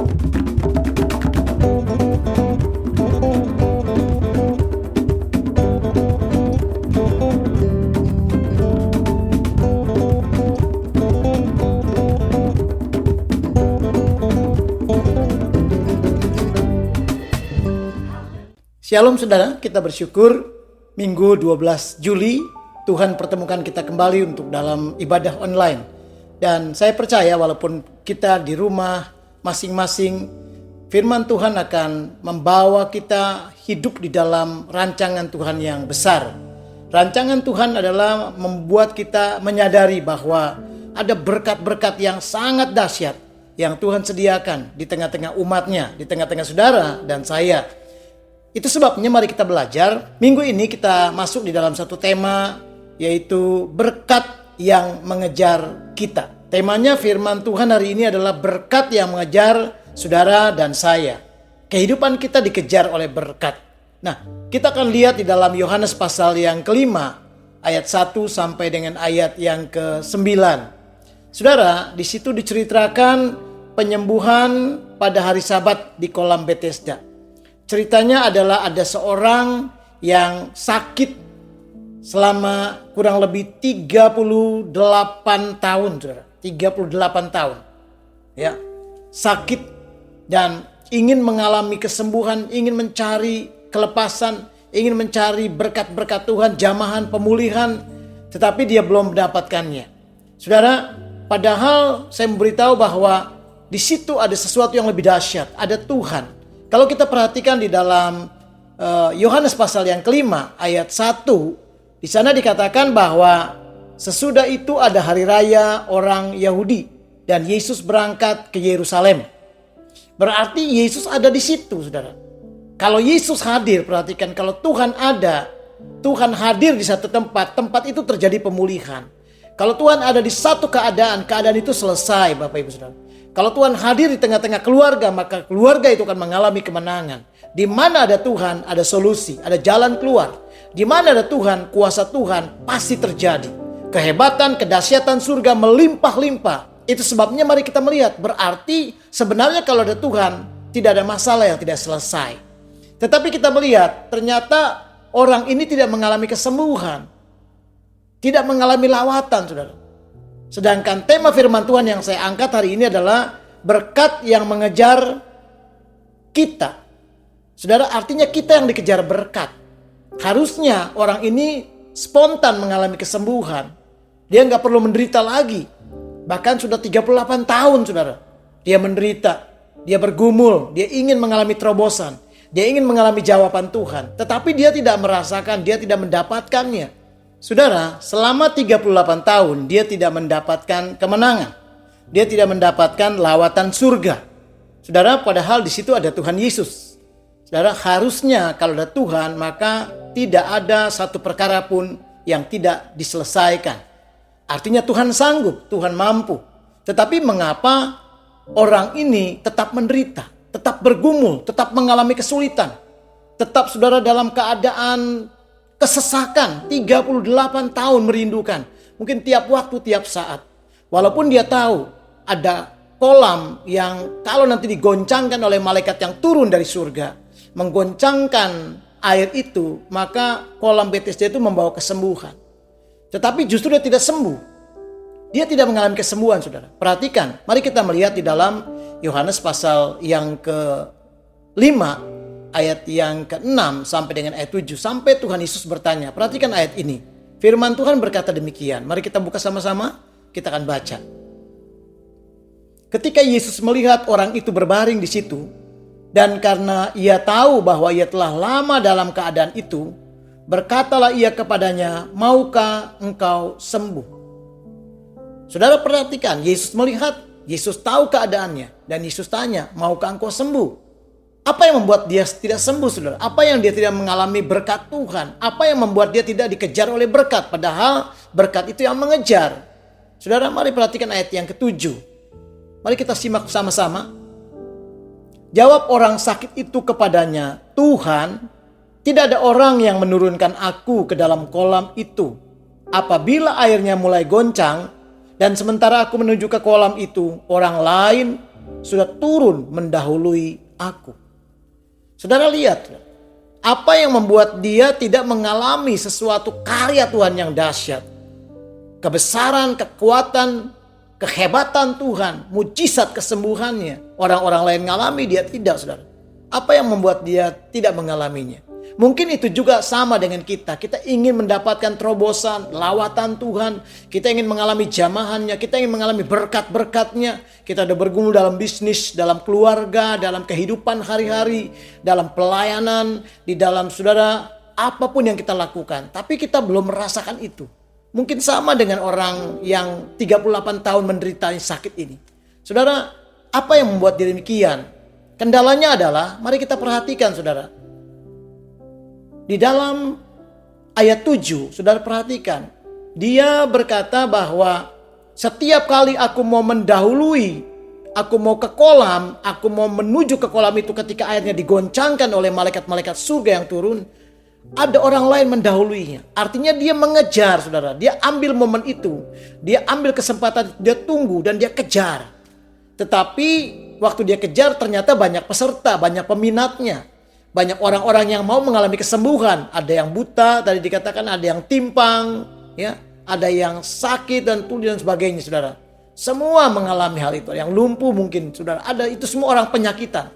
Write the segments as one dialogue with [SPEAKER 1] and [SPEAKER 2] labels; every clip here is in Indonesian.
[SPEAKER 1] Shalom saudara, kita bersyukur Minggu 12 Juli Tuhan pertemukan kita kembali untuk dalam ibadah online. Dan saya percaya walaupun kita di rumah masing-masing, firman Tuhan akan membawa kita hidup di dalam rancangan Tuhan yang besar. Rancangan Tuhan adalah membuat kita menyadari bahwa ada berkat-berkat yang sangat dahsyat yang Tuhan sediakan di tengah-tengah umatnya, di tengah-tengah saudara dan saya. Itu sebabnya mari kita belajar. Minggu ini kita masuk di dalam satu tema, yaitu berkat yang mengejar kita. Temanya firman Tuhan hari ini adalah berkat yang mengejar saudara dan saya. Kehidupan kita dikejar oleh berkat. Nah, kita akan lihat di dalam Yohanes pasal yang kelima, ayat 1 sampai dengan ayat yang ke-9. Saudara, di situ diceritakan penyembuhan pada hari Sabat di kolam Bethesda. Ceritanya adalah ada seorang yang sakit selama kurang lebih 38 tahun, saudara. 38 tahun. Ya, sakit dan ingin mengalami kesembuhan, ingin mencari kelepasan, ingin mencari berkat-berkat Tuhan, jamahan, pemulihan, tetapi dia belum mendapatkannya. Saudara, padahal saya memberitahu bahwa di situ ada sesuatu yang lebih dahsyat, ada Tuhan. Kalau kita perhatikan di dalam Yohanes pasal yang kelima ayat 1, di sana dikatakan bahwa sesudah itu ada hari raya orang Yahudi dan Yesus berangkat ke Yerusalem. Berarti Yesus ada di situ, saudara. Kalau Yesus hadir, perhatikan, kalau Tuhan ada, Tuhan hadir di satu tempat, tempat itu terjadi pemulihan. Kalau Tuhan ada di satu keadaan itu selesai, Bapak Ibu Saudara. Kalau Tuhan hadir di tengah-tengah keluarga, maka keluarga itu akan mengalami kemenangan. Di mana ada Tuhan, ada solusi, ada jalan keluar. Di mana ada Tuhan, kuasa Tuhan pasti terjadi. Kehebatan, kedahsyatan surga melimpah-limpah. Itu sebabnya mari kita melihat, berarti sebenarnya kalau ada Tuhan, tidak ada masalah yang tidak selesai. Tetapi kita melihat, ternyata orang ini tidak mengalami kesembuhan. Tidak mengalami lawatan, saudara. Sedangkan tema firman Tuhan yang saya angkat hari ini adalah berkat yang mengejar kita. Saudara, artinya kita yang dikejar berkat. Harusnya orang ini spontan mengalami kesembuhan. Dia nggak perlu menderita lagi. Bahkan sudah 38 tahun, saudara. Dia menderita, dia bergumul, dia ingin mengalami terobosan. Dia ingin mengalami jawaban Tuhan. Tetapi dia tidak merasakan, dia tidak mendapatkannya. Saudara, selama 38 tahun dia tidak mendapatkan kemenangan. Dia tidak mendapatkan lawatan surga. Saudara, padahal di situ ada Tuhan Yesus. Saudara, harusnya kalau ada Tuhan, maka tidak ada satu perkara pun yang tidak diselesaikan. Artinya Tuhan sanggup, Tuhan mampu. Tetapi mengapa orang ini tetap menderita, tetap bergumul, tetap mengalami kesulitan. Tetap saudara dalam keadaan kesesakan, 38 tahun merindukan. Mungkin tiap waktu, tiap saat. Walaupun dia tahu ada kolam yang kalau nanti digoncangkan oleh malaikat yang turun dari surga, menggoncangkan air itu, maka kolam Bethesda itu membawa kesembuhan. Tetapi justru dia tidak sembuh. Dia tidak mengalami kesembuhan, saudara. Perhatikan, mari kita melihat di dalam Yohanes pasal yang ke-5, ayat yang ke-6 sampai dengan ayat 7. Sampai Tuhan Yesus bertanya. Perhatikan ayat ini. Firman Tuhan berkata demikian. Mari kita buka sama-sama. Kita akan baca. Ketika Yesus melihat orang itu berbaring di situ, dan karena ia tahu bahwa ia telah lama dalam keadaan itu, berkatalah ia kepadanya, "Maukah engkau sembuh?" Saudara perhatikan, Yesus melihat, Yesus tahu keadaannya, dan Yesus tanya, "Maukah engkau sembuh?" Apa yang membuat dia tidak sembuh, saudara? Apa yang dia tidak mengalami berkat Tuhan? Apa yang membuat dia tidak dikejar oleh berkat? Padahal berkat itu yang mengejar. Saudara, mari perhatikan ayat yang ke-7. Mari kita simak sama-sama. Jawab orang sakit itu kepadanya, "Tuhan, tidak ada orang yang menurunkan aku ke dalam kolam itu. Apabila airnya mulai goncang, dan sementara aku menuju ke kolam itu, orang lain sudah turun mendahului aku. Saudara lihat, apa yang membuat dia tidak mengalami sesuatu karya Tuhan yang dahsyat. Kebesaran, kekuatan, kehebatan Tuhan, mujizat kesembuhannya. Orang-orang lain mengalami, dia tidak, saudara. Apa yang membuat dia tidak mengalaminya? Mungkin itu juga sama dengan kita. Kita ingin mendapatkan terobosan, lawatan Tuhan. Kita ingin mengalami jamahannya. Kita ingin mengalami berkat-berkatnya. Kita sudah bergumul dalam bisnis, dalam keluarga, dalam kehidupan hari-hari, dalam pelayanan, di dalam saudara, apapun yang kita lakukan. Tapi kita belum merasakan itu. Mungkin sama dengan orang yang 38 tahun menderita sakit ini. Saudara, apa yang membuat dia demikian? Kendalanya adalah, mari kita perhatikan saudara. Di dalam ayat 7, saudara perhatikan. Dia berkata bahwa setiap kali aku mau mendahului, aku mau ke kolam, aku mau menuju ke kolam itu ketika airnya digoncangkan oleh malaikat-malaikat surga yang turun, ada orang lain mendahuluinya. Artinya dia mengejar saudara. Dia ambil momen itu. Dia ambil kesempatan, dia tunggu dan dia kejar. Tetapi waktu dia kejar ternyata banyak peserta, banyak peminatnya. Banyak orang-orang yang mau mengalami kesembuhan. Ada yang buta, tadi dikatakan ada yang timpang, ya, ada yang sakit dan tuli dan sebagainya, saudara. Semua mengalami hal itu. Yang lumpuh mungkin, saudara. Ada itu semua orang penyakitan.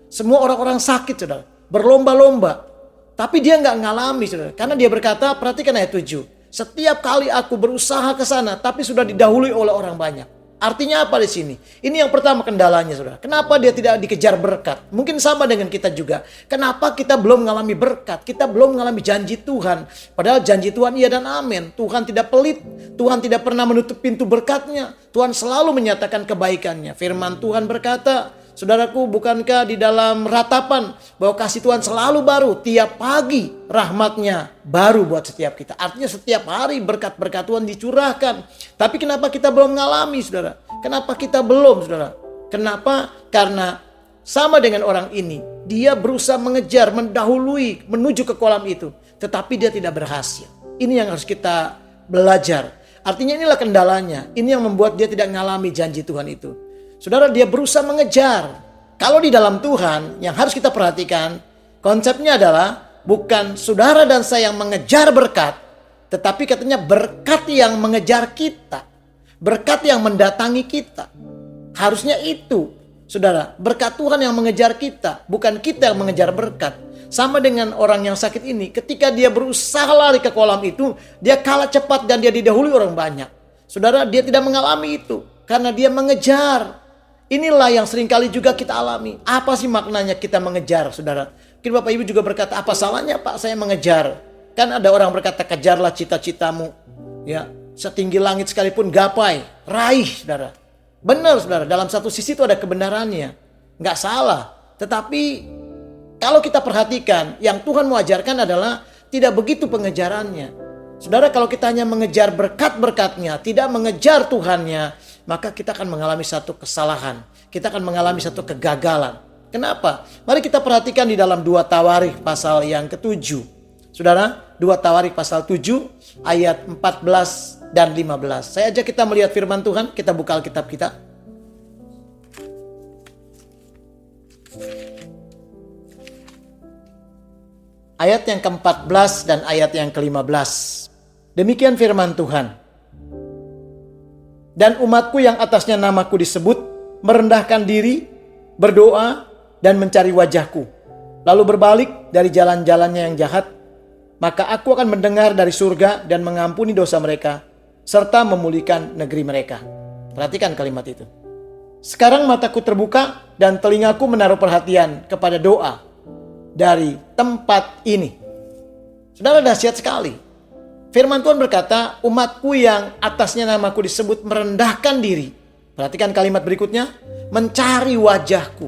[SPEAKER 1] Semua orang-orang sakit, saudara. Berlomba-lomba. Tapi dia nggak ngalami, saudara. Karena dia berkata, perhatikan ayat 7. Setiap kali aku berusaha ke sana, tapi sudah didahului oleh orang banyak. Artinya apa di sini? Ini yang pertama kendalanya, saudara. Kenapa dia tidak dikejar berkat? Mungkin sama dengan kita juga. Kenapa kita belum mengalami berkat? Kita belum mengalami janji Tuhan. Padahal janji Tuhan iya dan amin. Tuhan tidak pelit. Tuhan tidak pernah menutup pintu berkatnya. Tuhan selalu menyatakan kebaikannya. Firman Tuhan berkata, saudaraku, bukankah di dalam ratapan bahwa kasih Tuhan selalu baru, tiap pagi rahmatnya baru buat setiap kita. Artinya setiap hari berkat-berkat Tuhan dicurahkan. Tapi kenapa kita belum mengalami, saudara? Kenapa kita belum, saudara? Kenapa? Karena sama dengan orang ini, dia berusaha mengejar, mendahului, menuju ke kolam itu. Tetapi dia tidak berhasil. Ini yang harus kita belajar. Artinya inilah kendalanya. Ini yang membuat dia tidak mengalami janji Tuhan itu. Saudara, dia berusaha mengejar. Kalau di dalam Tuhan, yang harus kita perhatikan, konsepnya adalah bukan saudara dan saya yang mengejar berkat, tetapi katanya berkat yang mengejar kita. Berkat yang mendatangi kita. Harusnya itu, saudara, berkat Tuhan yang mengejar kita, bukan kita yang mengejar berkat. Sama dengan orang yang sakit ini, ketika dia berusaha lari ke kolam itu, dia kalah cepat dan dia didahului orang banyak. Saudara, dia tidak mengalami itu karena dia mengejar. Inilah yang seringkali juga kita alami. Apa sih maknanya kita mengejar, saudara? Mungkin Bapak Ibu juga berkata, apa salahnya Pak saya mengejar? Kan ada orang berkata, kejarlah cita-citamu. Ya, setinggi langit sekalipun gapai, raih, saudara. Benar, saudara. Dalam satu sisi itu ada kebenarannya. Nggak salah. Tetapi kalau kita perhatikan, yang Tuhan mau ajarkan adalah tidak begitu pengejarannya. Saudara, kalau kita hanya mengejar berkat-berkatnya, tidak mengejar Tuhannya, maka kita akan mengalami satu kesalahan. Kita akan mengalami satu kegagalan. Kenapa? Mari kita perhatikan di dalam 2 Tawarikh pasal yang ke-7. Saudara, 2 Tawarikh pasal 7 ayat 14 dan 15. Saya ajak kita melihat firman Tuhan. Kita buka Alkitab kita. Ayat yang ke-14 dan ayat yang ke-15. Demikian firman Tuhan. Dan umatku yang atasnya namaku disebut, merendahkan diri, berdoa, dan mencari wajahku, lalu berbalik dari jalan-jalannya yang jahat, maka aku akan mendengar dari surga dan mengampuni dosa mereka, serta memulihkan negeri mereka. Perhatikan kalimat itu. Sekarang mataku terbuka dan telingaku menaruh perhatian kepada doa dari tempat ini. Saudara, dahsyat sekali. Firman Tuhan berkata, umatku yang atasnya namaku disebut merendahkan diri. Perhatikan kalimat berikutnya. Mencari wajahku.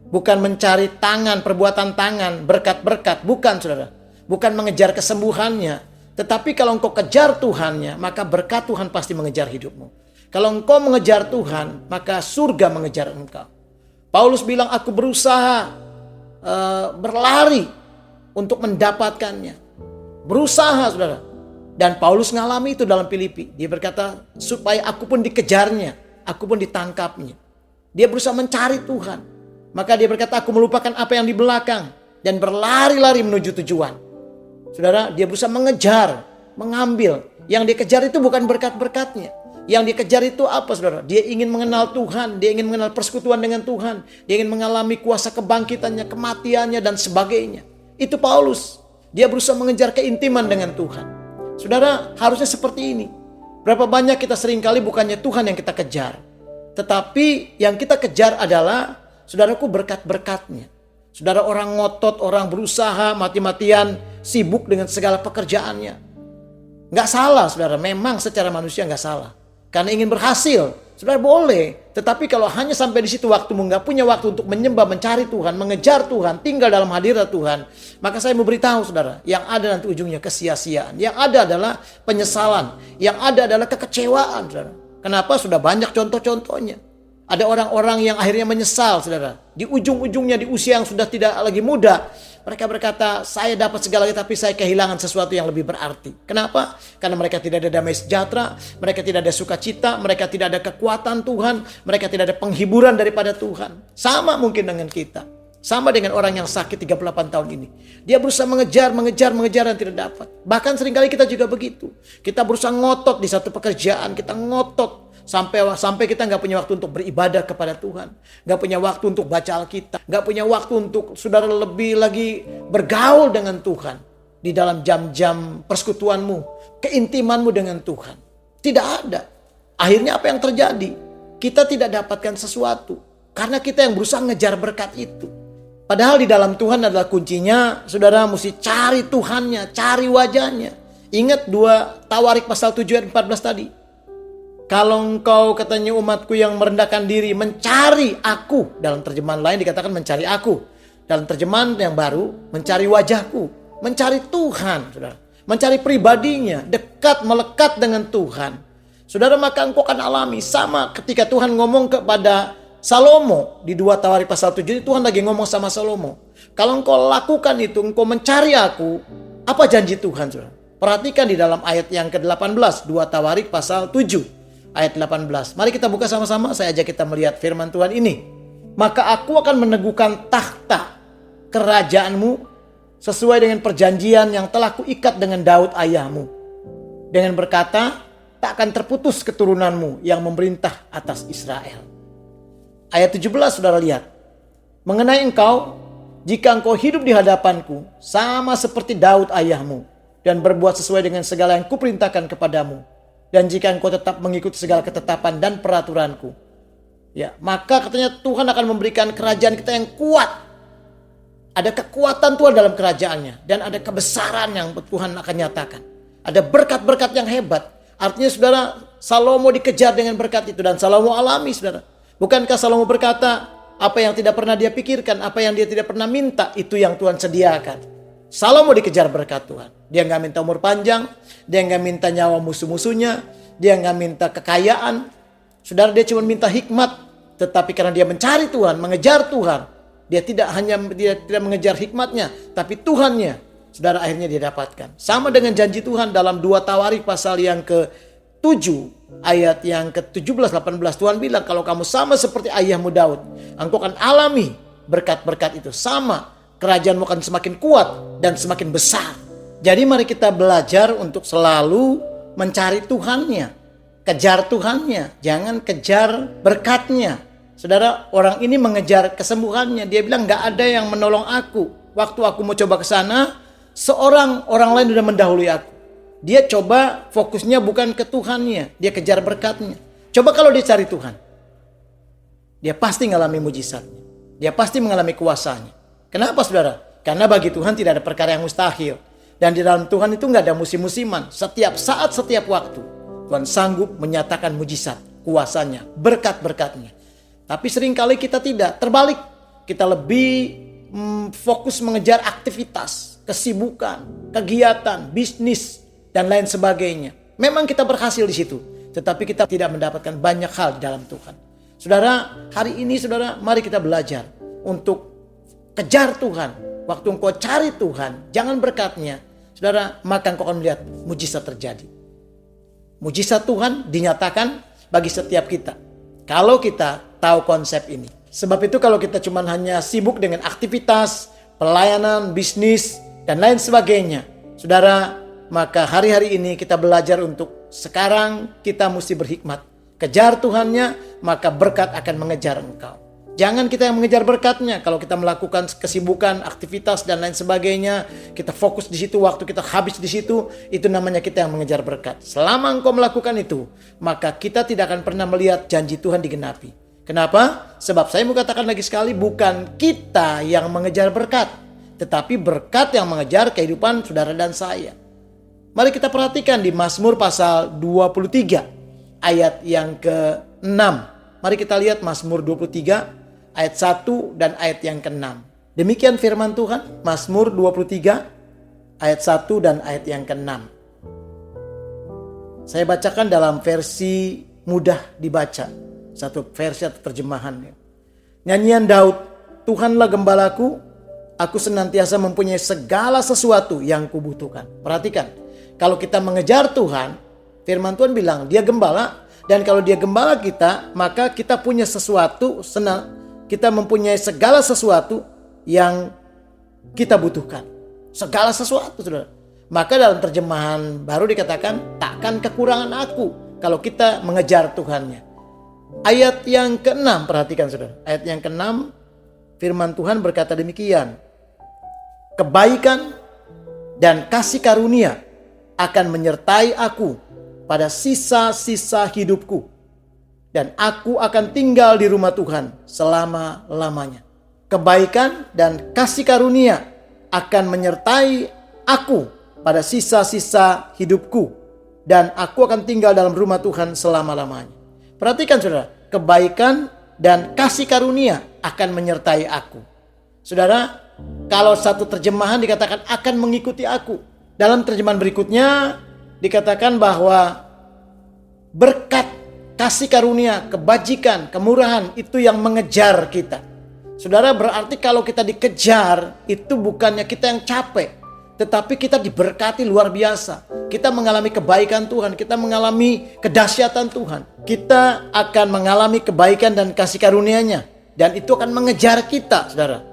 [SPEAKER 1] Bukan mencari tangan, perbuatan tangan, berkat-berkat. Bukan, saudara. Bukan mengejar kesembuhannya. Tetapi kalau engkau kejar Tuhannya, maka berkat Tuhan pasti mengejar hidupmu. Kalau engkau mengejar Tuhan, maka surga mengejar engkau. Paulus bilang, aku berusaha berlari untuk mendapatkannya. Berusaha, saudara. Dan Paulus ngalami itu dalam Filipi. Dia berkata, supaya aku pun dikejarnya, aku pun ditangkapnya. Dia berusaha mencari Tuhan. Maka dia berkata, aku melupakan apa yang di belakang dan berlari-lari menuju tujuan. Saudara, dia berusaha mengejar, mengambil. Yang dia kejar itu bukan berkat-berkatnya. Yang dia kejar itu apa, saudara? Dia ingin mengenal Tuhan, dia ingin mengenal persekutuan dengan Tuhan, dia ingin mengalami kuasa kebangkitannya, kematiannya, dan sebagainya. Itu Paulus. Dia berusaha mengejar keintiman dengan Tuhan. Saudara, harusnya seperti ini. Berapa banyak kita seringkali bukannya Tuhan yang kita kejar, tetapi yang kita kejar adalah, saudaraku, berkat-berkatnya. Saudara, orang ngotot, orang berusaha mati-matian, sibuk dengan segala pekerjaannya. Nggak salah, saudara. Memang secara manusia nggak salah. Karena ingin berhasil, saudara boleh. Tetapi kalau hanya sampai di situ waktumu, nggak punya waktu untuk menyembah, mencari Tuhan, mengejar Tuhan, tinggal dalam hadirat Tuhan, maka saya mau beritahu, saudara, yang ada nanti ujungnya kesia-siaan. Yang ada adalah penyesalan. Yang ada adalah kekecewaan, saudara. Kenapa? Sudah banyak contoh-contohnya. Ada orang-orang yang akhirnya menyesal, saudara. Di ujung-ujungnya, di usia yang sudah tidak lagi muda, mereka berkata, saya dapat segalanya tapi saya kehilangan sesuatu yang lebih berarti. Kenapa? Karena mereka tidak ada damai sejahtera, mereka tidak ada sukacita, mereka tidak ada kekuatan Tuhan, mereka tidak ada penghiburan daripada Tuhan. Sama mungkin dengan kita. Sama dengan orang yang sakit 38 tahun ini. Dia berusaha mengejar dan tidak dapat. Bahkan seringkali kita juga begitu. Kita berusaha ngotot di satu pekerjaan, kita ngotot. Sampai kita nggak punya waktu untuk beribadah kepada Tuhan, nggak punya waktu untuk baca Alkitab, nggak punya waktu untuk saudara lebih lagi bergaul dengan Tuhan di dalam jam-jam persekutuanmu, keintimanmu dengan Tuhan. Tidak ada. Akhirnya apa yang terjadi? Kita tidak dapatkan sesuatu karena kita yang berusaha ngejar berkat itu. Padahal di dalam Tuhan adalah kuncinya. Saudara mesti cari Tuhannya, cari wajahnya. Ingat 2 Tawarik pasal 7 ayat 14 tadi. Kalau engkau, katanya, umatku yang merendahkan diri, mencari aku. Dalam terjemahan lain dikatakan mencari aku. Dalam terjemahan yang baru, mencari wajahku. Mencari Tuhan, saudara. Mencari pribadinya, dekat, melekat dengan Tuhan. Saudara, maka engkau akan alami. Sama ketika Tuhan ngomong kepada Salomo. Di 2 Tawarik pasal 7, Tuhan lagi ngomong sama Salomo. Kalau engkau lakukan itu, engkau mencari aku. Apa janji Tuhan, saudara? Perhatikan di dalam ayat yang ke-18. 2 Tawarik pasal 7. Ayat 18. Mari kita buka sama-sama. Saya ajak kita melihat firman Tuhan ini. Maka aku akan meneguhkan takhta kerajaanmu sesuai dengan perjanjian yang telah kuikat dengan Daud ayahmu. Dengan berkata, tak akan terputus keturunanmu yang memerintah atas Israel. Ayat 17, saudara lihat. Mengenai engkau, jika engkau hidup di hadapanku sama seperti Daud ayahmu dan berbuat sesuai dengan segala yang kuperintahkan kepadamu, dan jika engkau tetap mengikuti segala ketetapan dan peraturanku, ya, maka katanya Tuhan akan memberikan kerajaan kita yang kuat. Ada kekuatan Tuhan dalam kerajaannya. Dan ada kebesaran yang Tuhan akan nyatakan. Ada berkat-berkat yang hebat. Artinya, saudara, Salomo dikejar dengan berkat itu. Dan Salomo alami, saudara. Bukankah Salomo berkata, apa yang tidak pernah dia pikirkan, apa yang dia tidak pernah minta, itu yang Tuhan sediakan. Salomo dikejar berkat Tuhan. Dia nggak minta umur panjang, dia nggak minta nyawa musuh-musuhnya, dia nggak minta kekayaan. Saudara, dia cuma minta hikmat. Tetapi karena dia mencari Tuhan, mengejar Tuhan, dia tidak mengejar hikmatnya, tapi Tuhannya. Saudara, akhirnya dia dapatkan. Sama dengan janji Tuhan dalam 2 Tawarik pasal yang ke-7 ayat yang ke-17-18. Tuhan bilang, kalau kamu sama seperti ayahmu Daud, engkau akan alami berkat-berkat itu. Sama. Kerajaanmu akan semakin kuat dan semakin besar. Jadi mari kita belajar untuk selalu mencari Tuhannya. Kejar Tuhannya. Jangan kejar berkatnya. Saudara, orang ini mengejar kesembuhannya. Dia bilang, gak ada yang menolong aku. Waktu aku mau coba ke sana, orang lain sudah mendahului aku. Dia coba fokusnya bukan ke Tuhannya. Dia kejar berkatnya. Coba kalau dia cari Tuhan, dia pasti mengalami mujizatnya. Dia pasti mengalami kuasanya. Kenapa, saudara? Karena bagi Tuhan tidak ada perkara yang mustahil. Dan di dalam Tuhan itu nggak ada musim-musiman. Setiap saat, setiap waktu, Tuhan sanggup menyatakan mujizat, kuasanya, berkat-berkatnya. Tapi seringkali kita tidak. Terbalik, kita lebih fokus mengejar aktivitas, kesibukan, kegiatan, bisnis, dan lain sebagainya. Memang kita berhasil di situ. Tetapi kita tidak mendapatkan banyak hal di dalam Tuhan. Saudara, hari ini, saudara, mari kita belajar untuk kejar Tuhan. Waktu engkau cari Tuhan, jangan berkatnya, saudara, maka engkau akan melihat mujizat terjadi. Mujizat Tuhan dinyatakan bagi setiap kita. Kalau kita tahu konsep ini. Sebab itu kalau kita cuma hanya sibuk dengan aktivitas, pelayanan, bisnis, dan lain sebagainya, saudara, maka hari-hari ini kita belajar untuk sekarang kita mesti berhikmat. Kejar Tuhannya, maka berkat akan mengejar engkau. Jangan kita yang mengejar berkatnya. Kalau kita melakukan kesibukan, aktivitas, dan lain sebagainya, kita fokus di situ, waktu kita habis di situ, itu namanya kita yang mengejar berkat. Selama engkau melakukan itu, maka kita tidak akan pernah melihat janji Tuhan digenapi. Kenapa? Sebab saya mau katakan lagi sekali, bukan kita yang mengejar berkat, tetapi berkat yang mengejar kehidupan saudara dan saya. Mari kita perhatikan di Mazmur pasal 23 ayat yang ke-6. Mari kita lihat Mazmur 23 ayat 1 dan ayat yang ke-6. Demikian firman Tuhan, Mazmur 23 ayat 1 dan ayat yang ke-6. Saya bacakan dalam versi mudah dibaca. Satu versi atau terjemahan. Nyanyian Daud, Tuhanlah gembalaku, aku senantiasa mempunyai segala sesuatu yang kubutuhkan. Perhatikan, kalau kita mengejar Tuhan, firman Tuhan bilang dia gembala, dan kalau dia gembala kita, maka kita punya sesuatu, kita mempunyai segala sesuatu yang kita butuhkan. Segala sesuatu, saudara. Maka dalam terjemahan baru dikatakan, takkan kekurangan aku kalau kita mengejar Tuhannya. Ayat yang ke-6, perhatikan saudara. Ayat yang ke-6, firman Tuhan berkata demikian. Kebaikan dan kasih karunia akan menyertai aku pada sisa-sisa hidupku. Dan aku akan tinggal di rumah Tuhan selama-lamanya. Kebaikan dan kasih karunia akan menyertai aku pada sisa-sisa hidupku. Dan aku akan tinggal dalam rumah Tuhan selama-lamanya. Perhatikan saudara, kebaikan dan kasih karunia akan menyertai aku. Saudara, kalau satu terjemahan dikatakan akan mengikuti aku. Dalam terjemahan berikutnya dikatakan bahwa berkat, kasih karunia, kebajikan, kemurahan itu yang mengejar kita. Saudara, berarti kalau kita dikejar itu bukannya kita yang capek, tetapi kita diberkati luar biasa. Kita mengalami kebaikan Tuhan, kita mengalami kedahsyatan Tuhan. Kita akan mengalami kebaikan dan kasih karunia-Nya. Dan itu akan mengejar kita, saudara.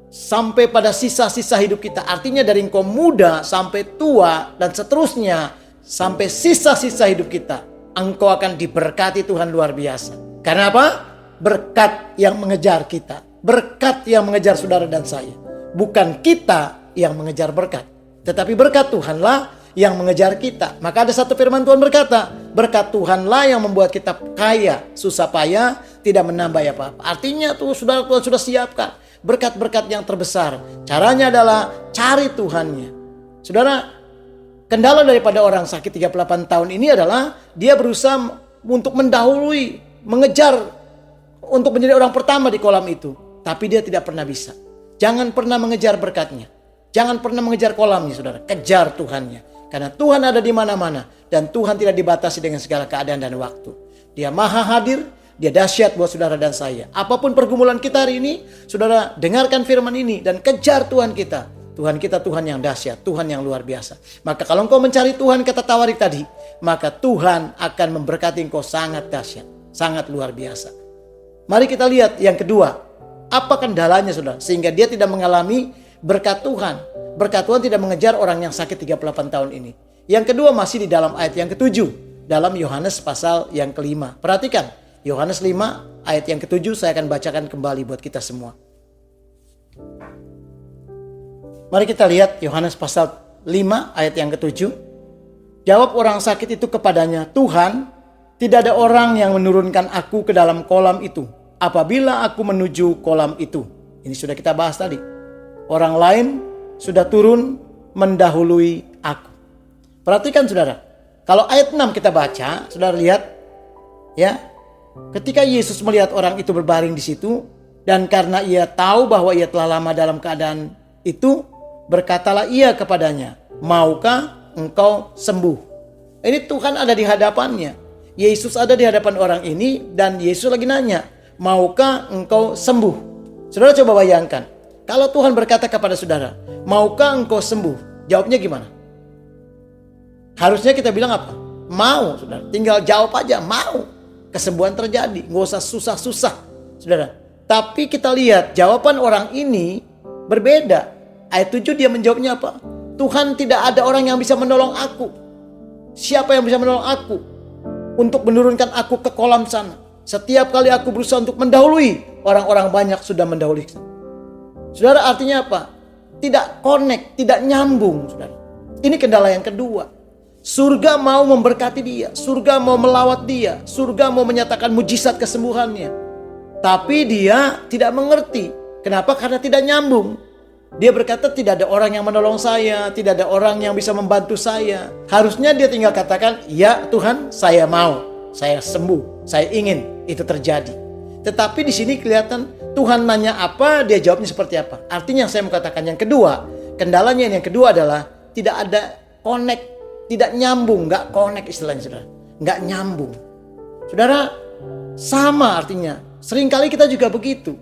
[SPEAKER 1] Sampai pada sisa-sisa hidup kita. Artinya dari engkau muda sampai tua dan seterusnya. Sampai sisa-sisa hidup kita. Engkau akan diberkati Tuhan luar biasa. Karena apa? Berkat yang mengejar kita. Berkat yang mengejar saudara dan saya. Bukan kita yang mengejar berkat. Tetapi berkat Tuhanlah yang mengejar kita. Maka ada satu firman Tuhan berkata, berkat Tuhanlah yang membuat kita kaya, susah payah, tidak menambah apa-apa. Artinya tuh saudara, Tuhan sudah siapkan berkat-berkat yang terbesar. Caranya adalah cari Tuhannya. Saudara, kendala daripada orang sakit 38 tahun ini adalah dia berusaha untuk mendahului, mengejar untuk menjadi orang pertama di kolam itu. Tapi dia tidak pernah bisa. Jangan pernah mengejar berkatnya. Jangan pernah mengejar kolamnya, saudara. Kejar Tuhannya. Karena Tuhan ada di mana-mana. Dan Tuhan tidak dibatasi dengan segala keadaan dan waktu. Dia maha hadir. Dia dahsyat buat saudara dan saya. Apapun pergumulan kita hari ini, saudara dengarkan firman ini dan kejar Tuhan kita. Tuhan kita Tuhan yang dahsyat. Tuhan yang luar biasa. Maka kalau engkau mencari Tuhan, kata Tawarik tadi, maka Tuhan akan memberkati engkau sangat dahsyat. Sangat luar biasa. Mari kita lihat yang kedua. Apa kendalanya, saudara? Sehingga dia tidak mengalami berkat Tuhan. Berkat Tuhan tidak mengejar orang yang sakit 38 tahun ini. Yang kedua masih di dalam ayat yang ke-7. Dalam Yohanes pasal yang ke-5. Perhatikan. Yohanes 5 ayat yang ke-7 saya akan bacakan kembali buat kita semua. Mari kita lihat Yohanes pasal 5 ayat yang ke-7. Jawab orang sakit itu kepadanya, Tuhan, tidak ada orang yang menurunkan aku ke dalam kolam itu apabila aku menuju kolam itu. Ini sudah kita bahas tadi. Orang lain sudah turun mendahului aku. Perhatikan saudara. Kalau ayat 6 kita baca, saudara lihat. Ya. Ketika Yesus melihat orang itu berbaring di situ. Dan karena ia tahu bahwa ia telah lama dalam keadaan itu. Berkatalah ia kepadanya, maukah engkau sembuh? Ini Tuhan ada di hadapannya. Yesus ada di hadapan orang ini. Dan Yesus lagi nanya, maukah engkau sembuh? Saudara coba bayangkan. Kalau Tuhan berkata kepada saudara, maukah engkau sembuh? Jawabnya gimana? Harusnya kita bilang apa? Mau, saudara. Tinggal jawab aja, mau. Kesembuhan terjadi. Nggak usah susah-susah. saudara. Tapi kita lihat jawaban orang ini berbeda. Ayat 7 dia menjawabnya apa? Tuhan, tidak ada orang yang bisa menolong aku. Siapa yang bisa menolong aku untuk menurunkan aku ke kolam sana? Setiap kali aku berusaha untuk mendahului, orang-orang banyak sudah mendahului. Saudara, artinya apa? Tidak connect, tidak nyambung, saudara. Ini kendala yang kedua. Surga mau memberkati dia, surga mau melawat dia, surga mau menyatakan mujizat kesembuhannya. Tapi dia tidak mengerti. Kenapa? Karena tidak nyambung. Dia berkata, tidak ada orang yang menolong saya, tidak ada orang yang bisa membantu saya. Harusnya dia tinggal katakan, ya Tuhan, saya mau, saya sembuh, saya ingin itu terjadi. Tetapi di sini kelihatan Tuhan nanya apa, dia jawabnya seperti apa. Artinya saya mau katakan yang kedua, kendalanya yang kedua adalah tidak ada connect, tidak nyambung, nggak connect istilahnya, saudara, nggak nyambung. Saudara, sama artinya. Seringkali kita juga begitu.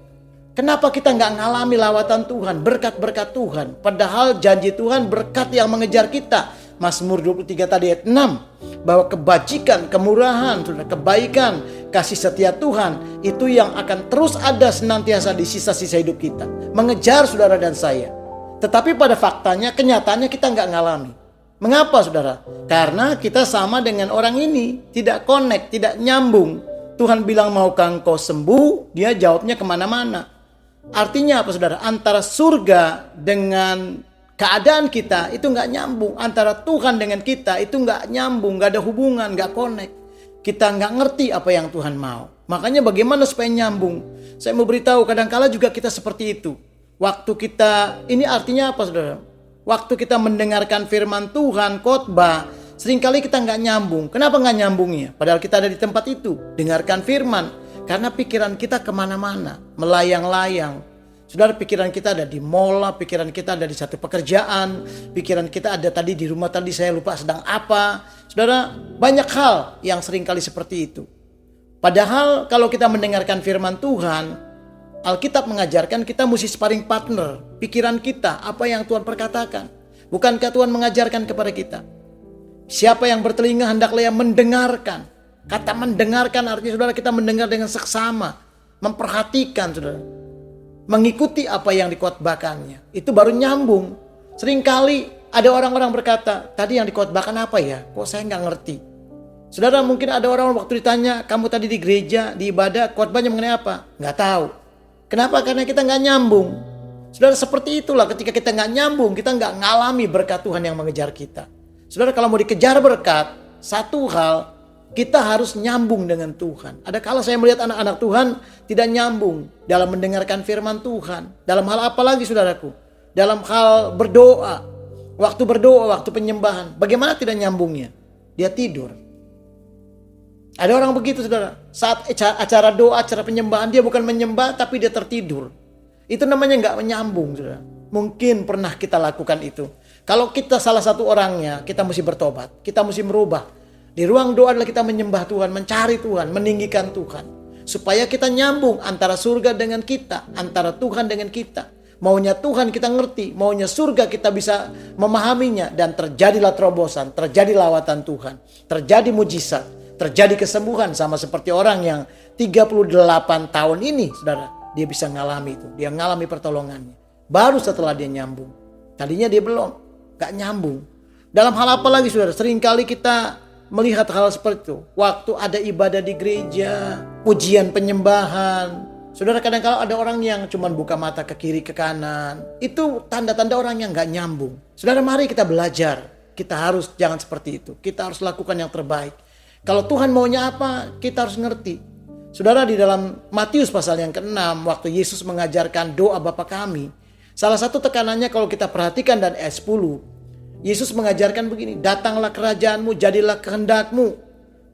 [SPEAKER 1] Kenapa kita nggak ngalami lawatan Tuhan, berkat-berkat Tuhan? Padahal janji Tuhan berkat yang mengejar kita. Mazmur 23 tadi ayat 6. Bahwa kebajikan, kemurahan, kebaikan, kasih setia Tuhan itu yang akan terus ada senantiasa di sisa-sisa hidup kita. Mengejar saudara dan saya. Tetapi pada faktanya, kenyataannya kita nggak ngalami. Mengapa saudara? Karena kita sama dengan orang ini. Tidak connect, tidak nyambung. Tuhan bilang maukah engkau sembuh? Dia jawabnya kemana-mana. Artinya apa saudara? Antara surga dengan keadaan kita itu nggak nyambung. Antara Tuhan dengan kita itu nggak nyambung, nggak ada hubungan, nggak connect. Kita nggak ngerti apa yang Tuhan mau. Makanya bagaimana supaya nyambung? Saya mau beritahu, kadangkala juga kita seperti itu. Waktu kita, ini artinya apa saudara? Waktu kita mendengarkan firman Tuhan, khotbah, seringkali kita nggak nyambung. Kenapa nggak nyambungnya? Padahal kita ada di tempat itu, dengarkan firman. Karena pikiran kita kemana-mana, melayang-layang. Saudara, pikiran kita ada di mall, pikiran kita ada di satu pekerjaan, pikiran kita ada tadi di rumah, tadi saya lupa sedang apa. Saudara, banyak hal yang seringkali seperti itu. Padahal kalau kita mendengarkan firman Tuhan, Alkitab mengajarkan kita mesti sparring partner. Pikiran kita, apa yang Tuhan perkatakan. Bukankah Tuhan mengajarkan kepada kita? Siapa yang bertelinga hendaklah yang mendengarkan. Kata mendengarkan artinya saudara kita mendengar dengan seksama. Memperhatikan saudara. Mengikuti apa yang dikhotbahkannya. Itu baru nyambung. Seringkali ada orang-orang berkata, tadi yang dikhotbahkan apa ya? Kok saya nggak ngerti. Saudara, mungkin ada orang waktu ditanya, kamu tadi di gereja, di ibadah, khotbahnya mengenai apa? Nggak tahu. Kenapa? Karena kita nggak nyambung. Saudara, seperti itulah ketika kita nggak nyambung, kita nggak ngalami berkat Tuhan yang mengejar kita. Saudara, kalau mau dikejar berkat, satu hal, kita harus nyambung dengan Tuhan. Ada kala saya melihat anak-anak Tuhan tidak nyambung dalam mendengarkan firman Tuhan. Dalam hal apa lagi saudaraku? Dalam hal berdoa. Waktu berdoa, waktu penyembahan. Bagaimana tidak nyambungnya? Dia tidur. Ada orang begitu saudara. Saat acara doa, acara penyembahan, dia bukan menyembah tapi dia tertidur. Itu namanya nggak menyambung saudara. Mungkin pernah kita lakukan itu. Kalau kita salah satu orangnya, kita mesti bertobat. Kita mesti merubah. Di ruang doa adalah kita menyembah Tuhan, mencari Tuhan, meninggikan Tuhan. Supaya kita nyambung antara surga dengan kita, antara Tuhan dengan kita. Maunya Tuhan kita ngerti, maunya surga kita bisa memahaminya. Dan terjadilah terobosan, terjadi lawatan Tuhan, terjadi mujizat, terjadi kesembuhan. Sama seperti orang yang 38 tahun ini saudara, dia bisa ngalami itu. Dia ngalami pertolongannya. Baru setelah dia nyambung. Tadinya dia belum, gak nyambung. Dalam hal apa lagi saudara? Seringkali kita melihat hal seperti itu. Waktu ada ibadah di gereja, pujian penyembahan. Saudara, kadang-kadang ada orang yang cuma buka mata ke kiri ke kanan. Itu tanda-tanda orang yang gak nyambung. Saudara, mari kita belajar. Kita harus jangan seperti itu. Kita harus lakukan yang terbaik. Kalau Tuhan maunya apa, kita harus ngerti. Saudara, di dalam Matius pasal yang ke-6, waktu Yesus mengajarkan doa Bapa kami, salah satu tekanannya kalau kita perhatikan dan ayat 10, Yesus mengajarkan begini, datanglah kerajaanmu, jadilah kehendakmu.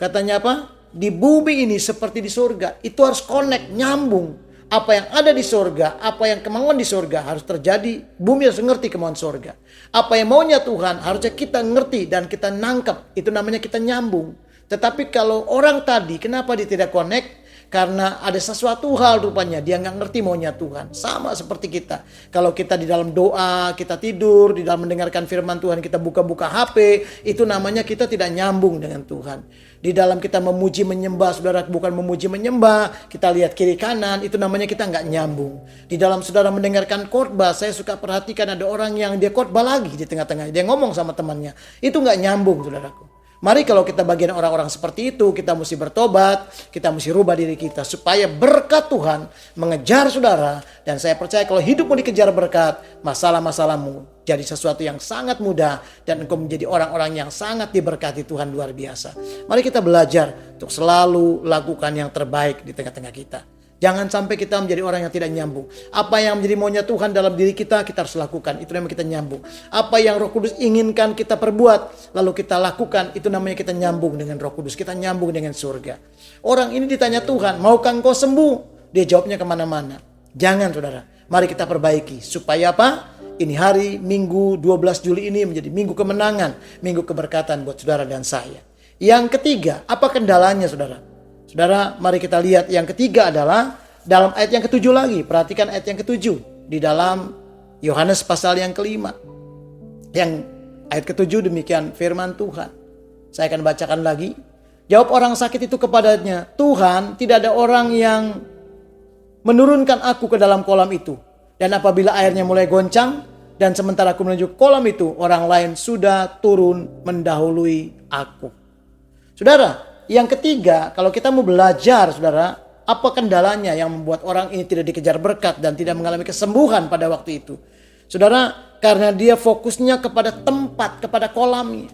[SPEAKER 1] Katanya apa? Di bumi ini seperti di surga. Itu harus connect, nyambung. Apa yang ada di surga, apa yang kemauan di surga harus terjadi. Bumi harus ngerti kemauan surga. Apa yang maunya Tuhan harusnya kita ngerti dan kita nangkep. Itu namanya kita nyambung. Tetapi kalau orang tadi, kenapa dia tidak connect? Karena ada sesuatu hal rupanya dia nggak ngerti maunya Tuhan. Sama seperti kita. Kalau kita di dalam doa, kita tidur, di dalam mendengarkan firman Tuhan, kita buka-buka HP, itu namanya kita tidak nyambung dengan Tuhan. Di dalam kita memuji menyembah, saudara, bukan memuji menyembah, kita lihat kiri kanan, itu namanya kita nggak nyambung. Di dalam saudara mendengarkan khotbah, saya suka perhatikan ada orang yang dia khotbah lagi di tengah-tengah, dia ngomong sama temannya, itu nggak nyambung, saudaraku. Mari kalau kita bagian orang-orang seperti itu, kita mesti bertobat, kita mesti rubah diri kita supaya berkat Tuhan mengejar saudara. Dan saya percaya kalau hidupmu dikejar berkat, masalah-masalahmu jadi sesuatu yang sangat mudah dan engkau menjadi orang-orang yang sangat diberkati Tuhan luar biasa. Mari kita belajar untuk selalu lakukan yang terbaik di tengah-tengah kita. Jangan sampai kita menjadi orang yang tidak nyambung. Apa yang menjadi maunya Tuhan dalam diri kita, kita harus lakukan. Itu namanya kita nyambung. Apa yang Roh Kudus inginkan kita perbuat, lalu kita lakukan. Itu namanya kita nyambung dengan Roh Kudus. Kita nyambung dengan surga. Orang ini ditanya Tuhan, maukah engkau sembuh? Dia jawabnya kemana-mana. Jangan, saudara. Mari kita perbaiki. Supaya apa? Ini hari Minggu 12 Juli ini menjadi minggu kemenangan. Minggu keberkatan buat saudara dan saya. Yang ketiga, apa kendalanya, saudara? Saudara, mari kita lihat yang ketiga adalah dalam ayat yang ketujuh lagi. Perhatikan ayat yang ketujuh di dalam Yohanes pasal yang kelima. Yang ayat ketujuh demikian firman Tuhan. Saya akan bacakan lagi. Jawab orang sakit itu kepadanya, Tuhan, tidak ada orang yang menurunkan aku ke dalam kolam itu. Dan apabila airnya mulai goncang dan sementara aku menuju kolam itu, orang lain sudah turun mendahului aku. Saudara, yang ketiga, kalau kita mau belajar, saudara, apa kendalanya yang membuat orang ini tidak dikejar berkat dan tidak mengalami kesembuhan pada waktu itu? Saudara, karena dia fokusnya kepada tempat, kepada kolamnya.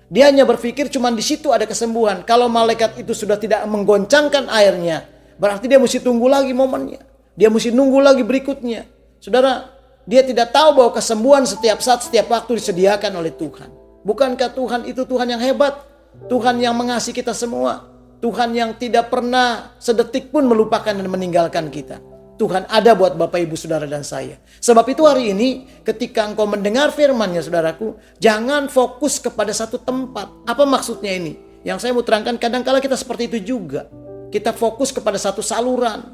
[SPEAKER 1] Dia hanya berpikir cuma di situ ada kesembuhan. Kalau malaikat itu sudah tidak menggoncangkan airnya, berarti dia mesti tunggu lagi momennya. Dia mesti nunggu lagi berikutnya. Saudara, dia tidak tahu bahwa kesembuhan setiap saat, setiap waktu disediakan oleh Tuhan. Bukankah Tuhan itu Tuhan yang hebat? Tuhan yang mengasihi kita semua. Tuhan yang tidak pernah sedetik pun melupakan dan meninggalkan kita. Tuhan ada buat Bapak, Ibu, Saudara, dan saya. Sebab itu hari ini ketika engkau mendengar firman-Nya, saudaraku, jangan fokus kepada satu tempat. Apa maksudnya ini? Yang saya mau terangkan, kadang-kala kita seperti itu juga. Kita fokus kepada satu saluran,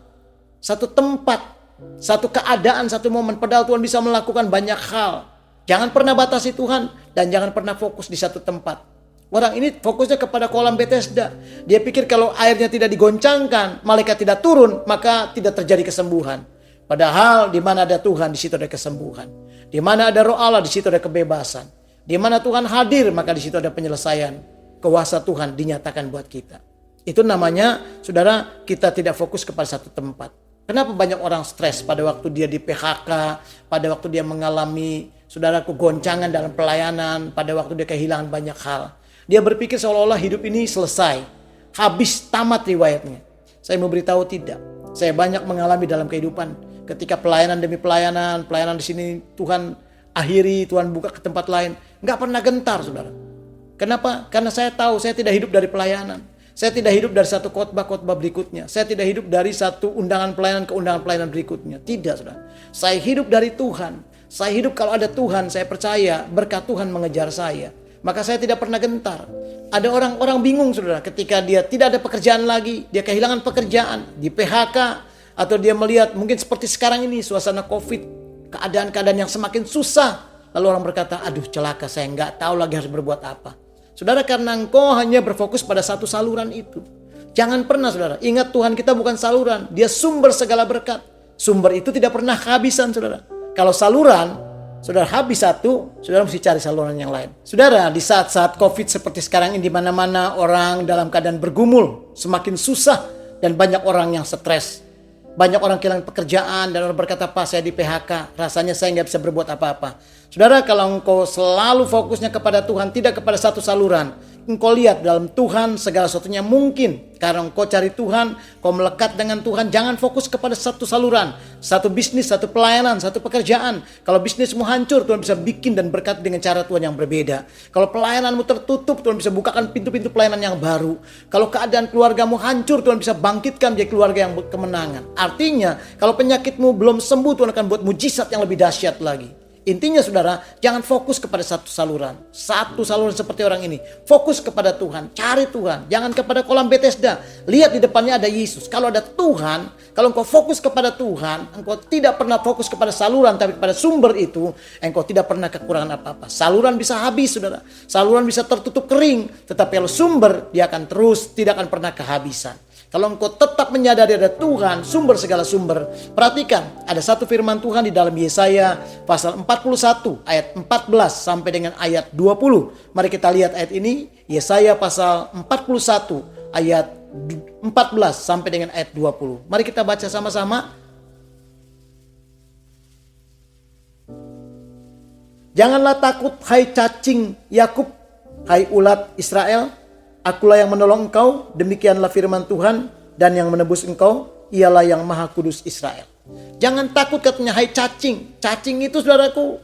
[SPEAKER 1] satu tempat, satu keadaan, satu momen. Padahal Tuhan bisa melakukan banyak hal. Jangan pernah batasi Tuhan dan jangan pernah fokus di satu tempat. Orang ini fokusnya kepada kolam Bethesda. Dia pikir kalau airnya tidak digoncangkan, malaikat tidak turun, maka tidak terjadi kesembuhan. Padahal di mana ada Tuhan, di situ ada kesembuhan. Di mana ada Roh Allah, di situ ada kebebasan. Di mana Tuhan hadir, maka di situ ada penyelesaian. Kuasa Tuhan dinyatakan buat kita. Itu namanya, saudara, kita tidak fokus kepada satu tempat. Kenapa banyak orang stres pada waktu dia di PHK, pada waktu dia mengalami, saudaraku, goncangan dalam pelayanan, pada waktu dia kehilangan banyak hal. Dia berpikir seolah-olah hidup ini selesai, habis, tamat riwayatnya. Saya mau beritahu tidak. Saya banyak mengalami dalam kehidupan. Ketika pelayanan demi pelayanan di sini Tuhan akhiri, Tuhan buka ke tempat lain. Nggak pernah gentar, saudara. Kenapa? Karena saya tahu saya tidak hidup dari pelayanan. Saya tidak hidup dari satu khotbah berikutnya. Saya tidak hidup dari satu undangan pelayanan ke undangan pelayanan berikutnya. Tidak, saudara. Saya hidup dari Tuhan. Saya hidup kalau ada Tuhan, saya percaya berkat Tuhan mengejar saya. Maka saya tidak pernah gentar. Ada orang-orang bingung, saudara, ketika dia tidak ada pekerjaan lagi, dia kehilangan pekerjaan, di PHK, atau dia melihat mungkin seperti sekarang ini, suasana COVID, keadaan-keadaan yang semakin susah. Lalu orang berkata, aduh celaka, saya nggak tahu lagi harus berbuat apa. Saudara, karena engkau hanya berfokus pada satu saluran itu. Jangan pernah, saudara, ingat Tuhan kita bukan saluran, Dia sumber segala berkat. Sumber itu tidak pernah kehabisan, saudara. Kalau saluran, saudara habis satu, saudara mesti cari saluran yang lain. Saudara, di saat-saat COVID seperti sekarang ini, di mana-mana orang dalam keadaan bergumul, semakin susah dan banyak orang yang stres. Banyak orang kehilangan pekerjaan dan orang berkata, Pak, saya di PHK, rasanya saya nggak bisa berbuat apa-apa. Saudara, kalau engkau selalu fokusnya kepada Tuhan, tidak kepada satu saluran, engkau lihat dalam Tuhan segala sesuatunya mungkin. Karena engkau cari Tuhan, kau melekat dengan Tuhan, jangan fokus kepada satu saluran, satu bisnis, satu pelayanan, satu pekerjaan. Kalau bisnismu hancur, Tuhan bisa bikin dan berkati dengan cara Tuhan yang berbeda. Kalau pelayananmu tertutup, Tuhan bisa bukakan pintu-pintu pelayanan yang baru. Kalau keadaan keluargamu hancur, Tuhan bisa bangkitkan menjadi keluarga yang kemenangan. Artinya, kalau penyakitmu belum sembuh, Tuhan akan buat mujizat yang lebih dahsyat lagi. Intinya saudara, jangan fokus kepada satu saluran. Satu saluran seperti orang ini. Fokus kepada Tuhan, cari Tuhan. Jangan kepada kolam Bethesda. Lihat di depannya ada Yesus. Kalau ada Tuhan, kalau engkau fokus kepada Tuhan, engkau tidak pernah fokus kepada saluran, tapi kepada sumber itu, engkau tidak pernah kekurangan apa-apa. Saluran bisa habis saudara. Saluran bisa tertutup kering. Tetapi kalau sumber, dia akan terus, tidak akan pernah kehabisan. Kalau engkau tetap menyadari ada Tuhan, sumber segala sumber. Perhatikan, ada satu firman Tuhan di dalam Yesaya pasal 41 ayat 14 sampai dengan ayat 20. Mari kita lihat ayat ini. Yesaya pasal 41 ayat 14 sampai dengan ayat 20. Mari kita baca sama-sama. Janganlah takut hai cacing Yakub, hai ulat Israel. Akulah yang menolong engkau, demikianlah firman Tuhan, dan yang menebus engkau, ialah yang Maha Kudus Israel. Jangan takut katanya, hai cacing. Cacing itu saudaraku,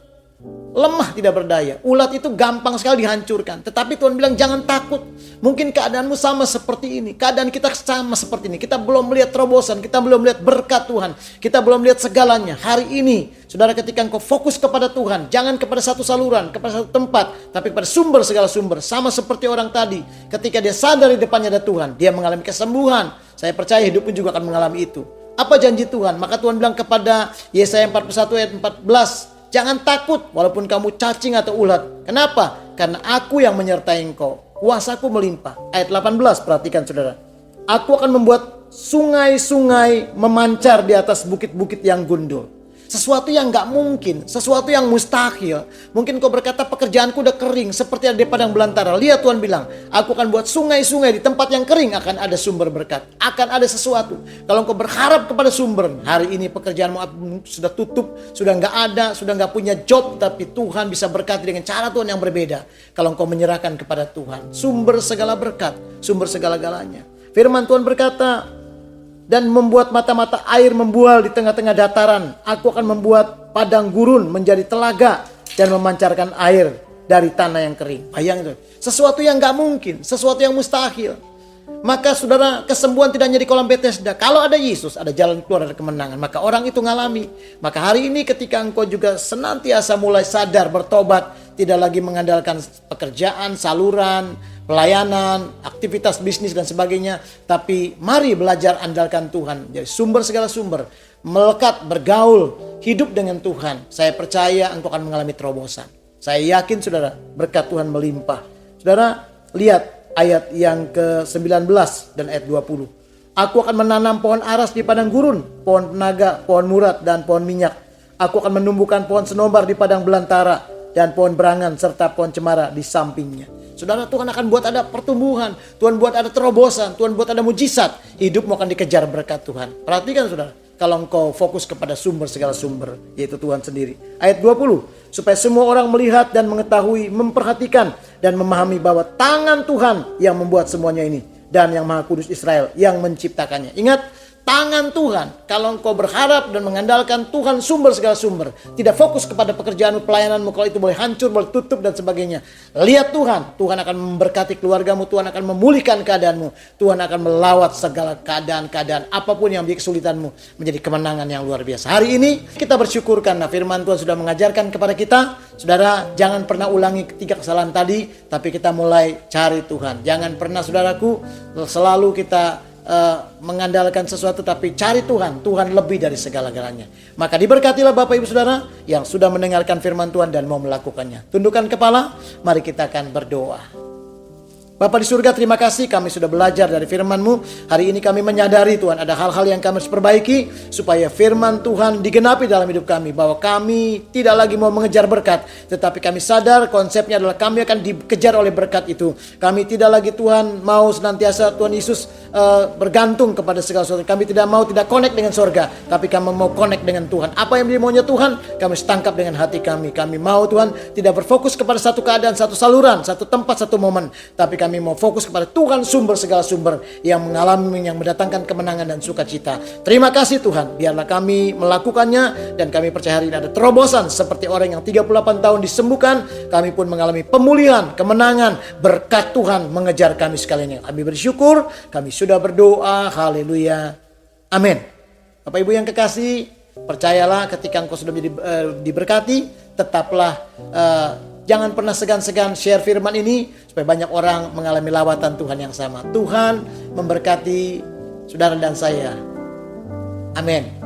[SPEAKER 1] lemah tidak berdaya. Ulat itu gampang sekali dihancurkan. Tetapi Tuhan bilang jangan takut. Mungkin keadaanmu sama seperti ini. Keadaan kita sama seperti ini. Kita belum melihat terobosan. Kita belum melihat berkat Tuhan. Kita belum melihat segalanya. Hari ini, saudara, ketika engkau fokus kepada Tuhan. Jangan kepada satu saluran, kepada satu tempat. Tapi kepada sumber segala sumber. Sama seperti orang tadi. Ketika dia sadar di depannya ada Tuhan. Dia mengalami kesembuhan. Saya percaya hidupmu juga akan mengalami itu. Apa janji Tuhan? Maka Tuhan bilang kepada Yesaya 41 ayat 14. Jangan takut walaupun kamu cacing atau ulat. Kenapa? Karena aku yang menyertai engkau. Kuasaku melimpah. Ayat 18, perhatikan saudara. Aku akan membuat sungai-sungai memancar di atas bukit-bukit yang gundul. Sesuatu yang gak mungkin, sesuatu yang mustahil. Mungkin kau berkata pekerjaanku udah kering seperti ada di padang belantara. Lihat Tuhan bilang, aku akan buat sungai-sungai di tempat yang kering, akan ada sumber berkat. Akan ada sesuatu. Kalau kau berharap kepada sumber, hari ini pekerjaanmu sudah tutup, sudah gak ada, sudah gak punya job, tapi Tuhan bisa berkati dengan cara Tuhan yang berbeda. Kalau kau menyerahkan kepada Tuhan, sumber segala berkat, sumber segala-galanya. Firman Tuhan berkata, dan membuat mata-mata air membual di tengah-tengah dataran. Aku akan membuat padang gurun menjadi telaga dan memancarkan air dari tanah yang kering. Bayangin itu. Sesuatu yang gak mungkin, sesuatu yang mustahil. Maka saudara, kesembuhan tidak hanya di kolam Bethesda. Kalau ada Yesus, ada jalan keluar dari kemenangan. Maka orang itu ngalami. Maka hari ini ketika engkau juga senantiasa mulai sadar bertobat, tidak lagi mengandalkan pekerjaan, saluran, pelayanan, aktivitas bisnis dan sebagainya. Tapi mari belajar andalkan Tuhan. Jadi sumber segala sumber. Melekat, bergaul, hidup dengan Tuhan. Saya percaya engkau akan mengalami terobosan. Saya yakin saudara, berkat Tuhan melimpah. Saudara, lihat ayat yang ke-19 dan ayat 20. Aku akan menanam pohon aras di padang gurun, pohon penaga, pohon murat, dan pohon minyak. Aku akan menumbuhkan pohon senobar di padang belantara, dan pohon berangan serta pohon cemara di sampingnya. Saudara, Tuhan akan buat ada pertumbuhan. Tuhan buat ada terobosan. Tuhan buat ada mujizat. Hidupmu akan dikejar berkat Tuhan. Perhatikan saudara. Kalau engkau fokus kepada sumber segala sumber, yaitu Tuhan sendiri. Ayat 20. Supaya semua orang melihat dan mengetahui, memperhatikan dan memahami bahwa tangan Tuhan yang membuat semuanya ini. Dan yang Maha Kudus Israel yang menciptakannya. Ingat, tangan Tuhan. Kalau engkau berharap dan mengandalkan Tuhan sumber segala sumber. Tidak fokus kepada pekerjaanmu, pelayananmu. Kalau itu boleh hancur, boleh tutup dan sebagainya. Lihat Tuhan. Tuhan akan memberkati keluargamu. Tuhan akan memulihkan keadaanmu. Tuhan akan melawat segala keadaan-keadaan. Apapun yang menjadi kesulitanmu. Menjadi kemenangan yang luar biasa. Hari ini kita bersyukur karena firman Tuhan sudah mengajarkan kepada kita. Saudara, jangan pernah ulangi ketiga kesalahan tadi. Tapi kita mulai cari Tuhan. Jangan pernah saudaraku selalu kita mengandalkan sesuatu, tapi cari Tuhan. Tuhan lebih dari segala-galanya. Maka diberkatilah Bapak Ibu Saudara yang sudah mendengarkan firman Tuhan dan mau melakukannya. Tundukkan kepala, mari kita akan berdoa. Bapa di surga, terima kasih kami sudah belajar dari firman-Mu. Hari ini kami menyadari Tuhan ada hal-hal yang kami harus perbaiki supaya firman Tuhan digenapi dalam hidup kami. Bahwa kami tidak lagi mau mengejar berkat, tetapi kami sadar konsepnya adalah kami akan dikejar oleh berkat itu. Kami tidak lagi Tuhan mau senantiasa Tuhan Yesus bergantung kepada segala sesuatu. Kami tidak mau tidak connect dengan sorga, tapi kami mau connect dengan Tuhan. Apa yang dimaunya Tuhan, kami setangkap dengan hati kami. Kami mau Tuhan tidak berfokus kepada satu keadaan, satu saluran, satu tempat, satu momen, tapi kami mau fokus kepada Tuhan sumber segala sumber yang mengalami, yang mendatangkan kemenangan dan sukacita. Terima kasih Tuhan, biarlah kami melakukannya dan kami percaya hari ini ada terobosan seperti orang yang 38 tahun disembuhkan. Kami pun mengalami pemulihan, kemenangan, berkat Tuhan mengejar kami sekalian. Kami bersyukur, kami sudah berdoa, haleluya, amin. Bapak Ibu yang kekasih, percayalah ketika engkau sudah diberkati, tetaplah jangan pernah segan-segan share firman ini supaya banyak orang mengalami lawatan Tuhan yang sama. Tuhan memberkati saudara dan saya. Amin.